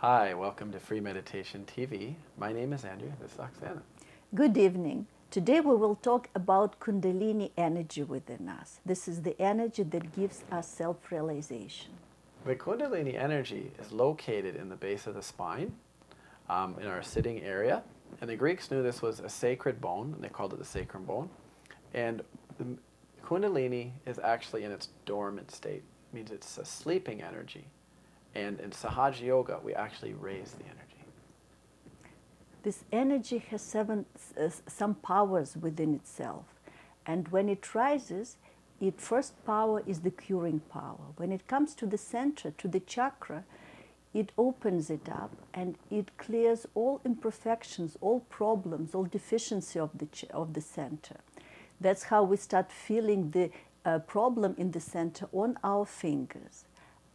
Hi, welcome to Free Meditation TV. My name is Andrew, this is Oksana. Good evening. Today we will talk about Kundalini energy within us. This is the energy that gives us self-realization. The Kundalini energy is located in the base of the spine, in our sitting area. And the Greeks knew this was a sacred bone, and they called it the sacrum bone. And the Kundalini is actually in its dormant state. It means it's a sleeping energy. And in Sahaja Yoga, we actually raise the energy. This energy has some powers within itself. And when it rises, its first power is the curing power. When it comes to the center, to the chakra, it opens it up and it clears all imperfections, all problems, all deficiency of the center. That's how we start feeling the problem in the center on our fingers.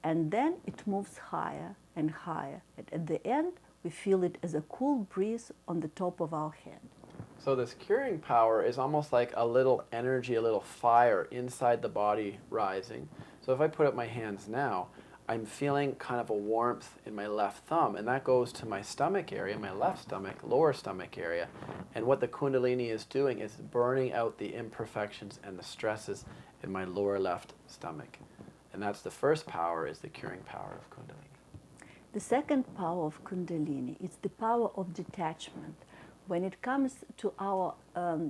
And then it moves higher and higher. And at the end, we feel it as a cool breeze on the top of our head. So this curing power is almost like a little energy, a little fire inside the body rising. So if I put up my hands now, I'm feeling kind of a warmth in my left thumb, and that goes to my stomach area, my left stomach, lower stomach area. And what the Kundalini is doing is burning out the imperfections and the stresses in my lower left stomach. And that's the first power, is the curing power of Kundalini. The second power of Kundalini is the power of detachment. When it comes to our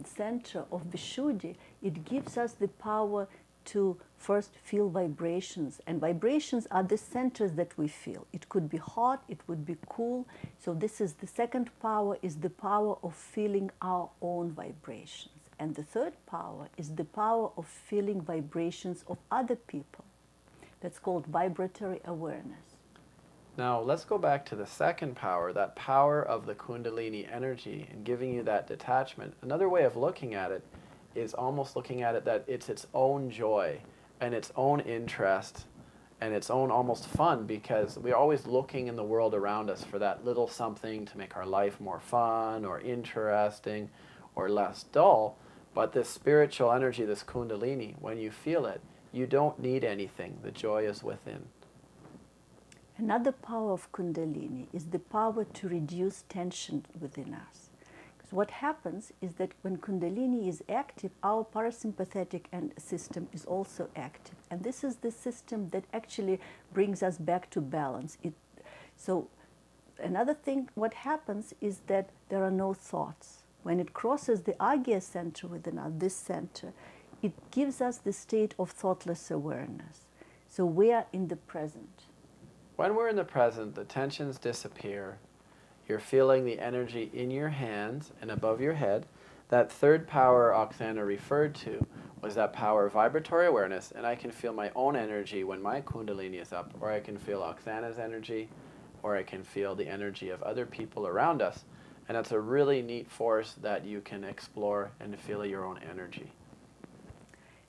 center of Vishuddhi, it gives us the power to first feel vibrations. And vibrations are the centers that we feel. It could be hot, it would be cool. So this is the second power, is the power of feeling our own vibrations. And the third power is the power of feeling vibrations of other people. That's called vibratory awareness. Now let's go back to the second power, that power of the Kundalini energy and giving you that detachment. Another way of looking at it is almost looking at it that it's its own joy and its own interest and its own almost fun, because we're always looking in the world around us for that little something to make our life more fun or interesting or less dull. But this spiritual energy, this Kundalini, when you feel it, you don't need anything. The joy is within. Another power of Kundalini is the power to reduce tension within us. Because what happens is that when Kundalini is active, our parasympathetic system is also active. And this is the system that actually brings us back to balance. So another thing, what happens is that there are no thoughts. When it crosses the Agya center within us, this center, it gives us the state of thoughtless awareness. So we are in the present. When we're in the present, the tensions disappear. You're feeling the energy in your hands and above your head. That third power Oksana referred to was that power of vibratory awareness, and I can feel my own energy when my Kundalini is up, or I can feel Oksana's energy, or I can feel the energy of other people around us. And that's a really neat force that you can explore and feel your own energy.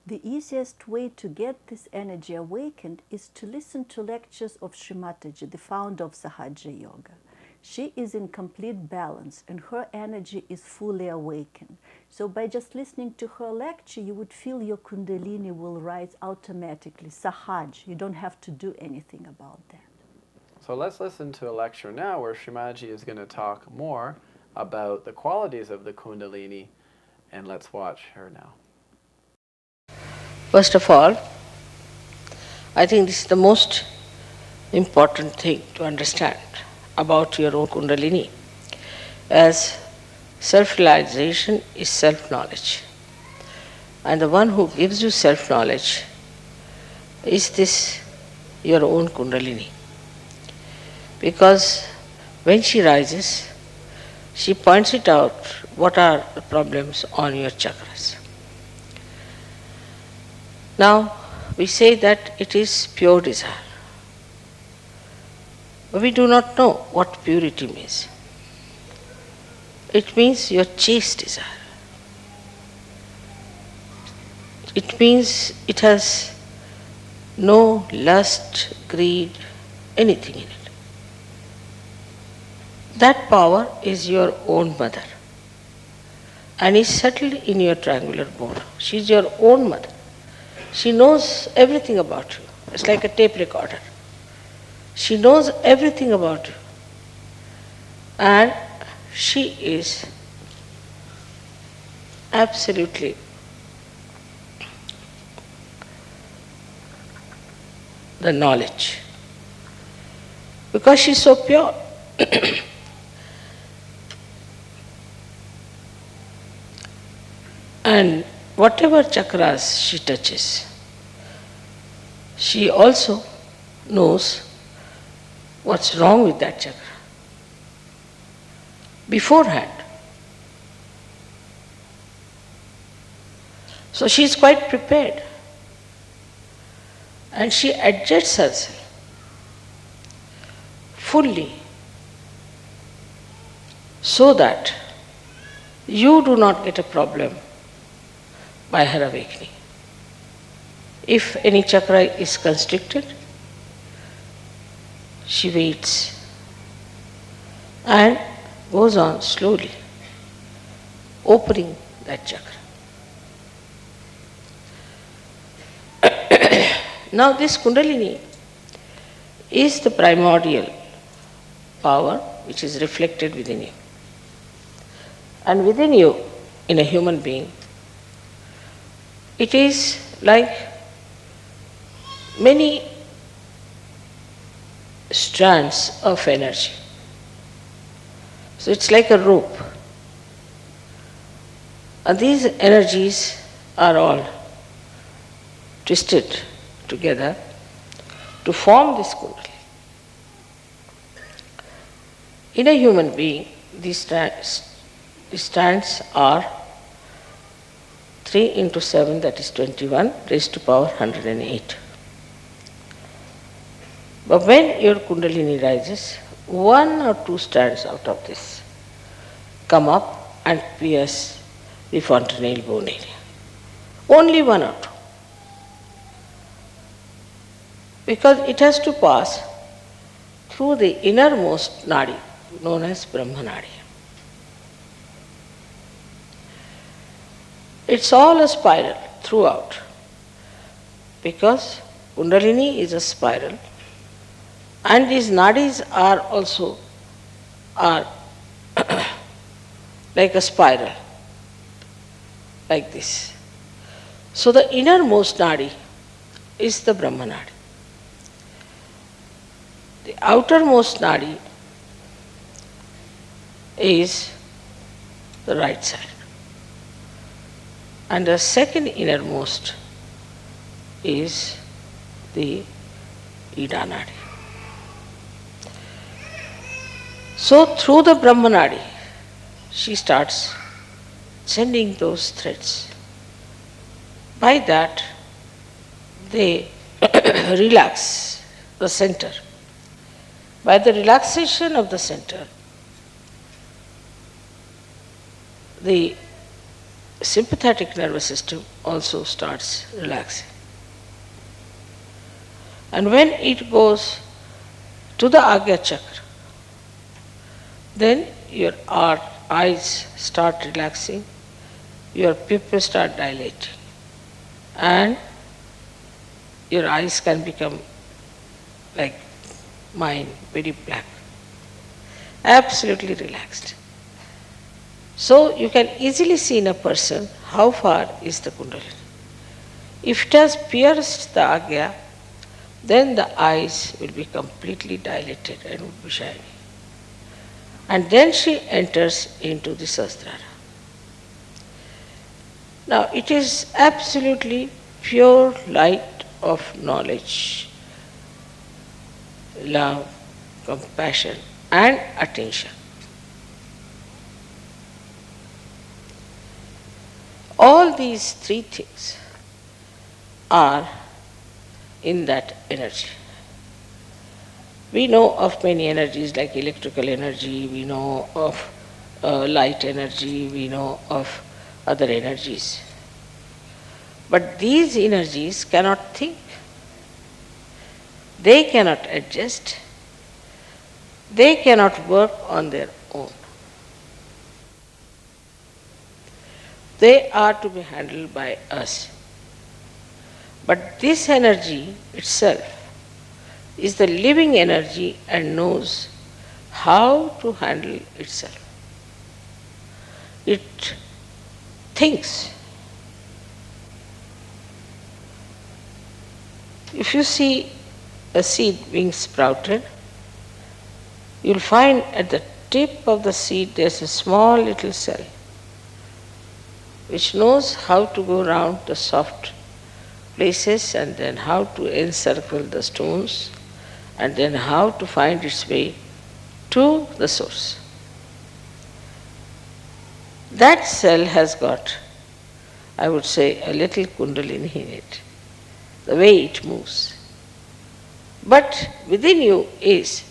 The easiest way to get this energy awakened is to listen to lectures of Sri Mataji, the founder of Sahaja Yoga. She is in complete balance and her energy is fully awakened. So by just listening to her lecture, you would feel your Kundalini will rise automatically, Sahaj. You don't have to do anything about that. So let's listen to a lecture now where Sri Mataji is going to talk more about the qualities of the Kundalini, and let's watch her now. First of all, I think this is the most important thing to understand about your own Kundalini, as self-realization is self-knowledge. And the one who gives you self-knowledge is this your own Kundalini. Because when she rises, she points it out what are the problems on your chakras. Now, we say that it is pure desire. But we do not know what purity means. It means your chaste desire. It means it has no lust, greed, anything in it. That power is your own mother and is settled in your triangular bone. She is your own mother. She knows everything about you. It's like a tape recorder. She knows everything about you. and she is absolutely the knowledge, because she is so pure. And whatever chakras she touches, she also knows what's wrong with that chakra beforehand. So she is quite prepared, and she adjusts herself fully so that you do not get a problem by her awakening. If any chakra is constricted, she waits and goes on slowly opening that chakra. Now this Kundalini is the primordial power which is reflected within you. And within you, in a human being, it is like many strands of energy. So it's like a rope. And these energies are all twisted together to form this Kundalini. In a human being, these strands are 3 into 7, that is 21, raised to power 108. But when your Kundalini rises, 1 or 2 strands out of this come up and pierce the fontanelle bone area. Only 1 or 2. Because it has to pass through the innermost nadi, known as Brahma Nadi. It's all a spiral throughout, because Kundalini is a spiral, and these nadis are also like a spiral, like this. So the innermost nadi is the Brahma Nadi. The outermost nadi is the right side. And the second innermost is the Ida Nadi. So through the Brahma Nadi, she starts sending those threads. By that, they relax the center. By the relaxation of the center, the sympathetic nervous system also starts relaxing. And when it goes to the Agya chakra, then your eyes start relaxing, your pupils start dilating, and your eyes can become like mine, very black, absolutely relaxed. So you can easily see in a person how far is the Kundalini. If it has pierced the Agya, then the eyes will be completely dilated and will be shining. And then she enters into the Sahasrara. Now it is absolutely pure light of knowledge, love, compassion, and attention. All these 3 things are in that energy. We know of many energies like electrical energy, we know of light energy, we know of other energies. But these energies cannot think. They cannot adjust. They cannot work on their own. They are to be handled by us. But this energy itself is the living energy and knows how to handle itself. It thinks. If you see a seed being sprouted, you'll find at the tip of the seed there's a small little cell which knows how to go around the soft places and then how to encircle the stones and then how to find its way to the source. That cell has got, I would say, a little Kundalini in it, the way it moves. But within you is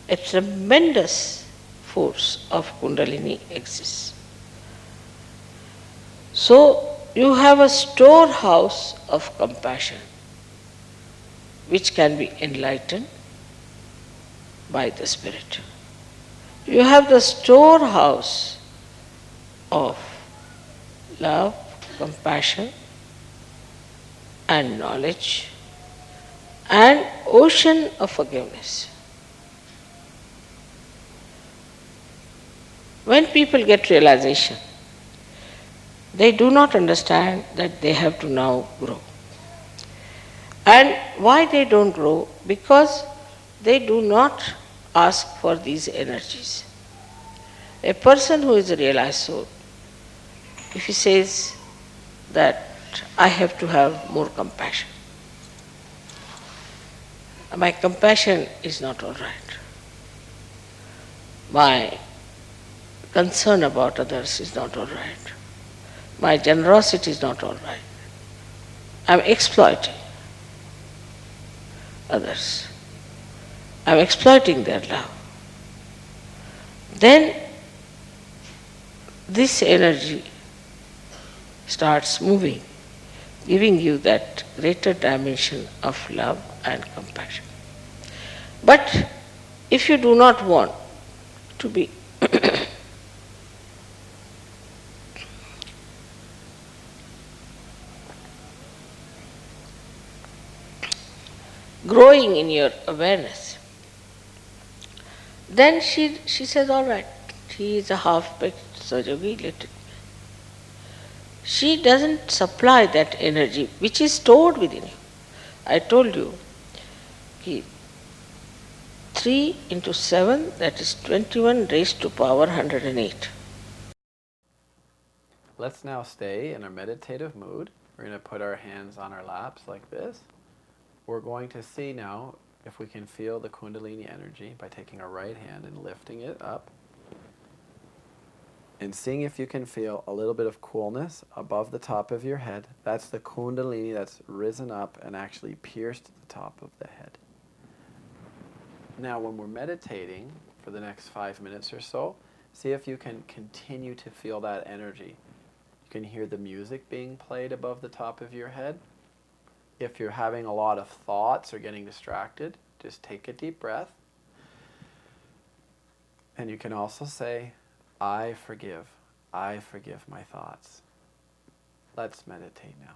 a tremendous force of Kundalini exists. So you have a storehouse of compassion which can be enlightened by the Spirit. You have the storehouse of love, compassion and knowledge and ocean of forgiveness. When people get realization, they do not understand that they have to now grow. And why they don't grow? Because they do not ask for these energies. A person who is a realized soul, if he says that I have to have more compassion, my compassion is not all right. My concern about others is not all right. My generosity is not all right. I'm exploiting others. I'm exploiting their love. Then this energy starts moving, giving you that greater dimension of love and compassion. But if you do not want to be growing in your awareness, then she says, all right, he is a half-baked Sajogi, let it be. She doesn't supply that energy which is stored within you. I told you, 3 into 7, that is 21 raised to power 108. Let's now stay in a meditative mood. We're going to put our hands on our laps like this. We're going to see now if we can feel the Kundalini energy by taking our right hand and lifting it up. And seeing if you can feel a little bit of coolness above the top of your head. That's the Kundalini that's risen up and actually pierced the top of the head. Now when we're meditating for the next 5 minutes or so, see if you can continue to feel that energy. You can hear the music being played above the top of your head. If you're having a lot of thoughts or getting distracted, just take a deep breath. And you can also say, I forgive my thoughts. Let's meditate now.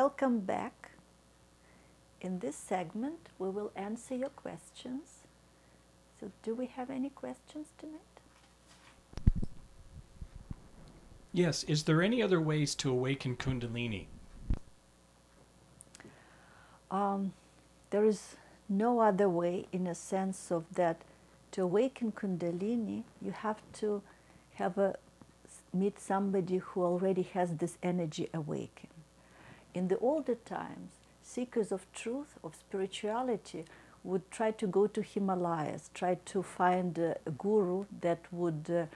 Welcome back. In this segment, we will answer your questions. So, do we have any questions tonight? Yes. Is there any other ways to awaken Kundalini? There is no other way, in a sense of that to awaken Kundalini, you have to meet somebody who already has this energy awakened. In the older times, seekers of truth, of spirituality, would try to go to Himalayas, try to find a guru that would,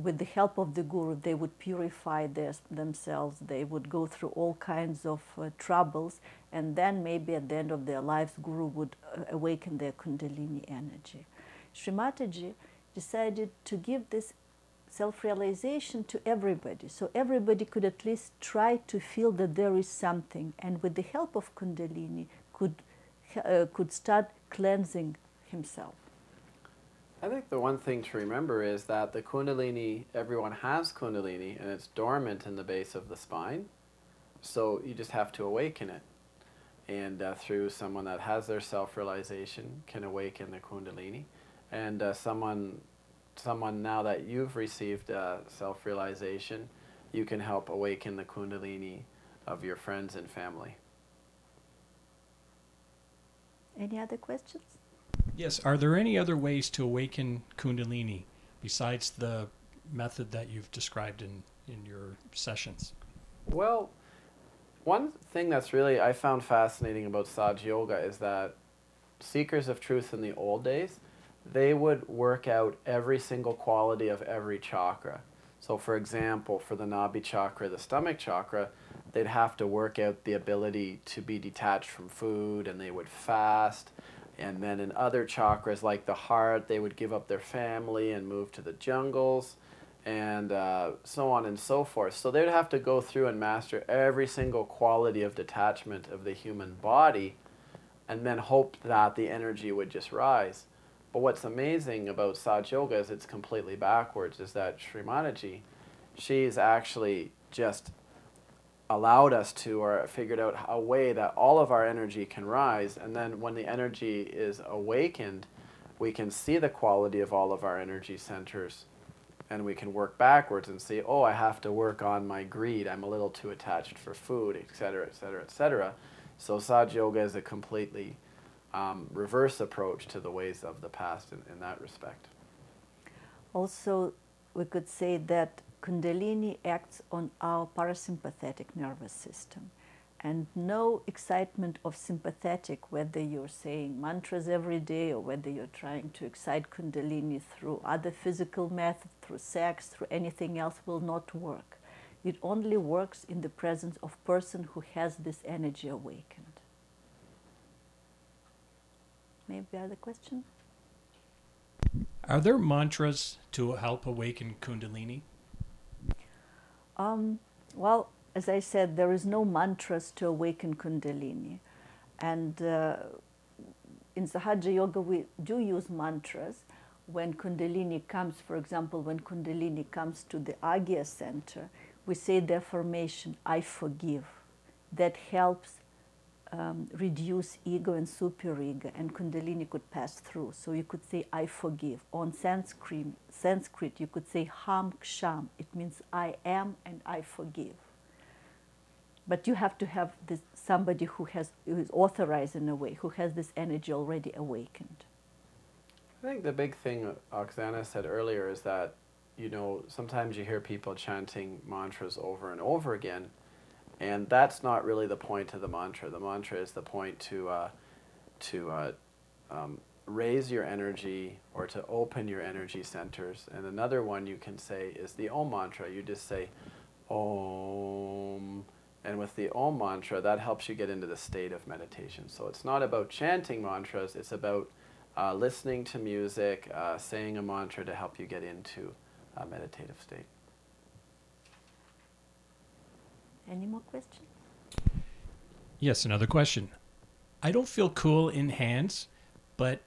with the help of the guru, they would purify themselves, they would go through all kinds of troubles, and then maybe at the end of their lives, guru would awaken their Kundalini energy. Sri Mataji decided to give this self-realization to everybody, so everybody could at least try to feel that there is something, and with the help of Kundalini could start cleansing himself. I think the one thing to remember is that the Kundalini, everyone has Kundalini, and it's dormant in the base of the spine, so you just have to awaken it. And through someone that has their self-realization can awaken the Kundalini, and someone now that you've received self-realization, you can help awaken the Kundalini of your friends and family. Any other questions? Yes. Are there any other ways to awaken Kundalini besides the method that you've described in your sessions? Well, one thing that's really I found fascinating about Saj Yoga is that seekers of truth in the old days, they would work out every single quality of every chakra. So for example, for the Nabhi chakra, the stomach chakra, they'd have to work out the ability to be detached from food, and they would fast. And then in other chakras like the heart, they would give up their family and move to the jungles, and so on and so forth. So they'd have to go through and master every single quality of detachment of the human body, and then hope that the energy would just rise. But what's amazing about Saj Yoga is it's completely backwards, is that Sri Mataji, she's actually just allowed us to, or figured out a way that all of our energy can rise, and then when the energy is awakened, we can see the quality of all of our energy centers, and we can work backwards and see, oh, I have to work on my greed, I'm a little too attached for food, etc., etc., etc. So Saj Yoga is a completely reverse approach to the ways of the past in that respect. Also, we could say that Kundalini acts on our parasympathetic nervous system, and no excitement of sympathetic, whether you're saying mantras every day or whether you're trying to excite Kundalini through other physical methods, through sex, through anything else, will not work. It only works in the presence of person who has this energy awakened. Maybe other question? Are there mantras to help awaken Kundalini? Well, as I said, there is no mantras to awaken Kundalini. And in Sahaja Yoga, we do use mantras. When Kundalini comes, for example, when Kundalini comes to the Agya center, we say the affirmation, I forgive. That helps reduce ego and superego, and Kundalini could pass through. So you could say, I forgive. On Sanskrit, you could say Ham Ksham. It means I am and I forgive. But you have to have somebody who is authorized in a way, who has this energy already awakened. I think the big thing Oksana said earlier is that, sometimes you hear people chanting mantras over and over again, and that's not really the point of the mantra. The mantra is the point to raise your energy or to open your energy centers. And another one you can say is the Om mantra. You just say Om, and with the Om mantra, that helps you get into the state of meditation. So it's not about chanting mantras, it's about listening to music, saying a mantra to help you get into a meditative state. Any more questions? Yes, another question. I don't feel cool in hands, but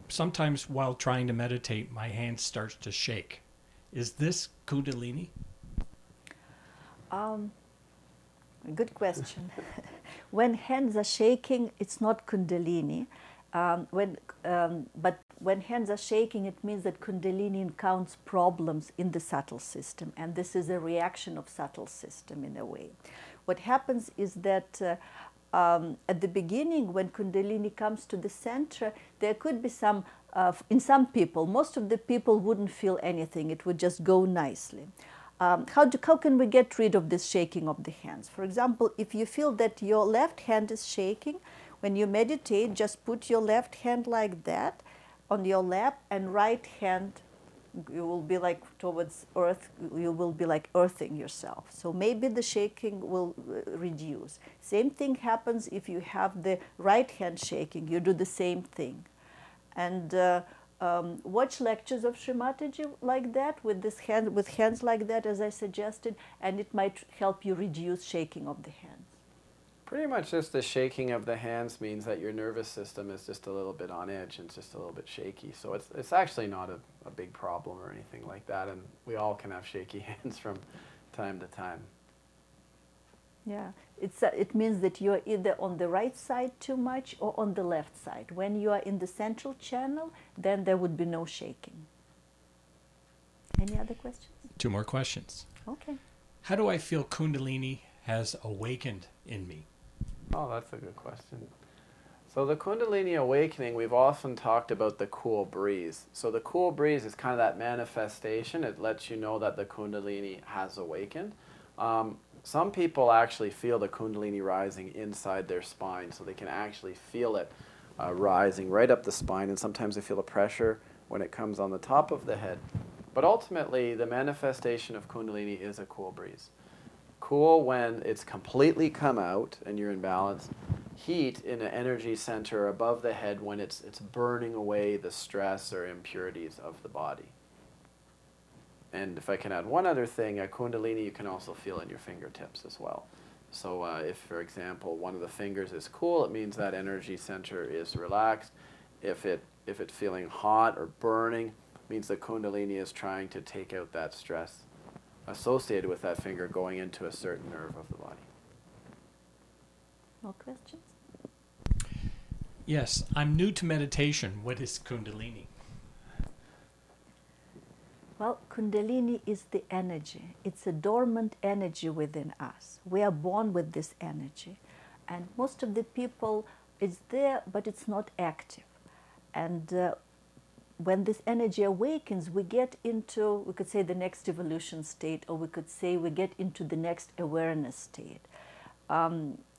sometimes while trying to meditate, my hand starts to shake. Is this Kundalini? Good question. When hands are shaking, it's not Kundalini. But when hands are shaking, it means that Kundalini encounters problems in the subtle system, and this is a reaction of subtle system in a way. What happens is that at the beginning, when Kundalini comes to the center, there could be some, in some people, most of the people wouldn't feel anything. It would just go nicely. How can we get rid of this shaking of the hands? For example, if you feel that your left hand is shaking, when you meditate, just put your left hand like that on your lap, and right hand, you will be like towards earth, you will be like earthing yourself. So maybe the shaking will reduce. Same thing happens if you have the right hand shaking, you do the same thing. And watch lectures of Srimataji like that, with hands like that, as I suggested, and it might help you reduce shaking of the hands. Pretty much just the shaking of the hands means that your nervous system is just a little bit on edge and just a little bit shaky. So it's actually not a big problem or anything like that, and we all can have shaky hands from time to time. Yeah, it means that you're either on the right side too much or on the left side. When you are in the central channel, then there would be no shaking. Any other questions? 2 more questions. Okay. How do I feel Kundalini has awakened in me? Oh, that's a good question. So the Kundalini Awakening, we've often talked about the cool breeze. So the cool breeze is kind of that manifestation. It lets you know that the Kundalini has awakened. Some people actually feel the Kundalini rising inside their spine, so they can actually feel it rising right up the spine, and sometimes they feel the pressure when it comes on the top of the head. But ultimately, the manifestation of Kundalini is a cool breeze. Cool when it's completely come out and you're in balance. Heat in an energy center above the head when it's burning away the stress or impurities of the body. And if I can add one other thing, a Kundalini you can also feel in your fingertips as well. So if, for example, one of the fingers is cool, it means that energy center is relaxed. If it's feeling hot or burning, it means the Kundalini is trying to take out that stress associated with that finger going into a certain nerve of the body. More questions? Yes, I'm new to meditation. What is Kundalini? Well, Kundalini is the energy. It's a dormant energy within us. We are born with this energy. And most of the people, it's there, but it's not active. And when this energy awakens, we get into, we could say, the next evolution state, or we could say we get into the next awareness state.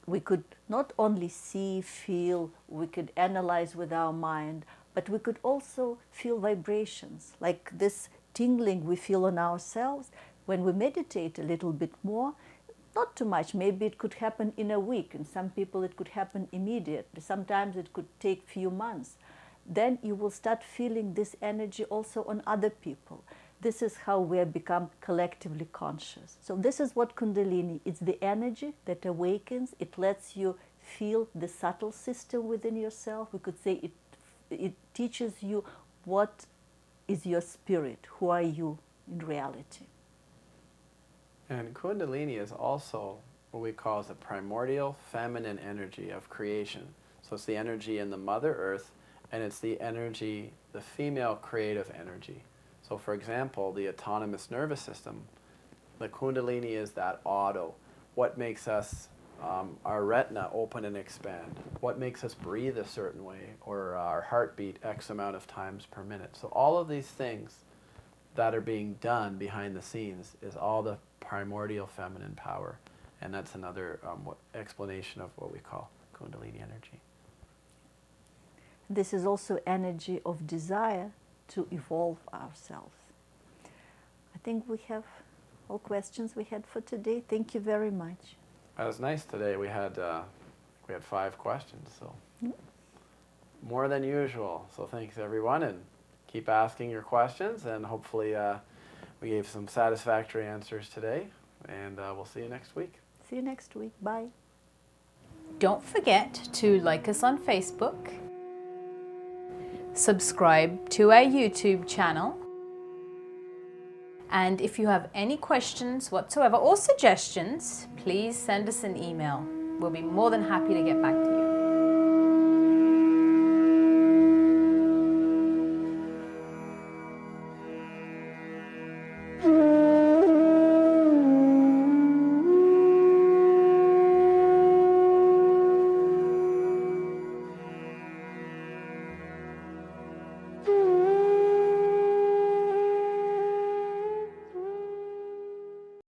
We could not only see, feel, we could analyze with our mind, but we could also feel vibrations, like this tingling we feel on ourselves. When we meditate a little bit more, not too much, maybe it could happen in a week, and some people it could happen immediately, sometimes it could take few months. Then you will start feeling this energy also on other people. This is how we have become collectively conscious. So this is what Kundalini, it's the energy that awakens. It lets you feel the subtle system within yourself. We could say it teaches you what is your spirit, who are you in reality. And Kundalini is also what we call the primordial feminine energy of creation. So it's the energy in the Mother Earth, and it's the energy, the female creative energy. So for example, the autonomous nervous system, the Kundalini is that auto. What makes us, our retina open and expand? What makes us breathe a certain way, or our heartbeat X amount of times per minute? So all of these things that are being done behind the scenes is all the primordial feminine power. And that's another explanation of what we call Kundalini energy. This is also energy of desire to evolve ourselves. I think we have all questions we had for today. Thank you very much. It was nice today. We had 5 questions, so more than usual. So thanks everyone, and keep asking your questions, and hopefully we gave some satisfactory answers today, and we'll see you next week. See you next week. Bye. Don't forget to like us on Facebook, subscribe to our YouTube channel, And if you have any questions whatsoever or suggestions, please send us an email. We'll be more than happy to get back to you.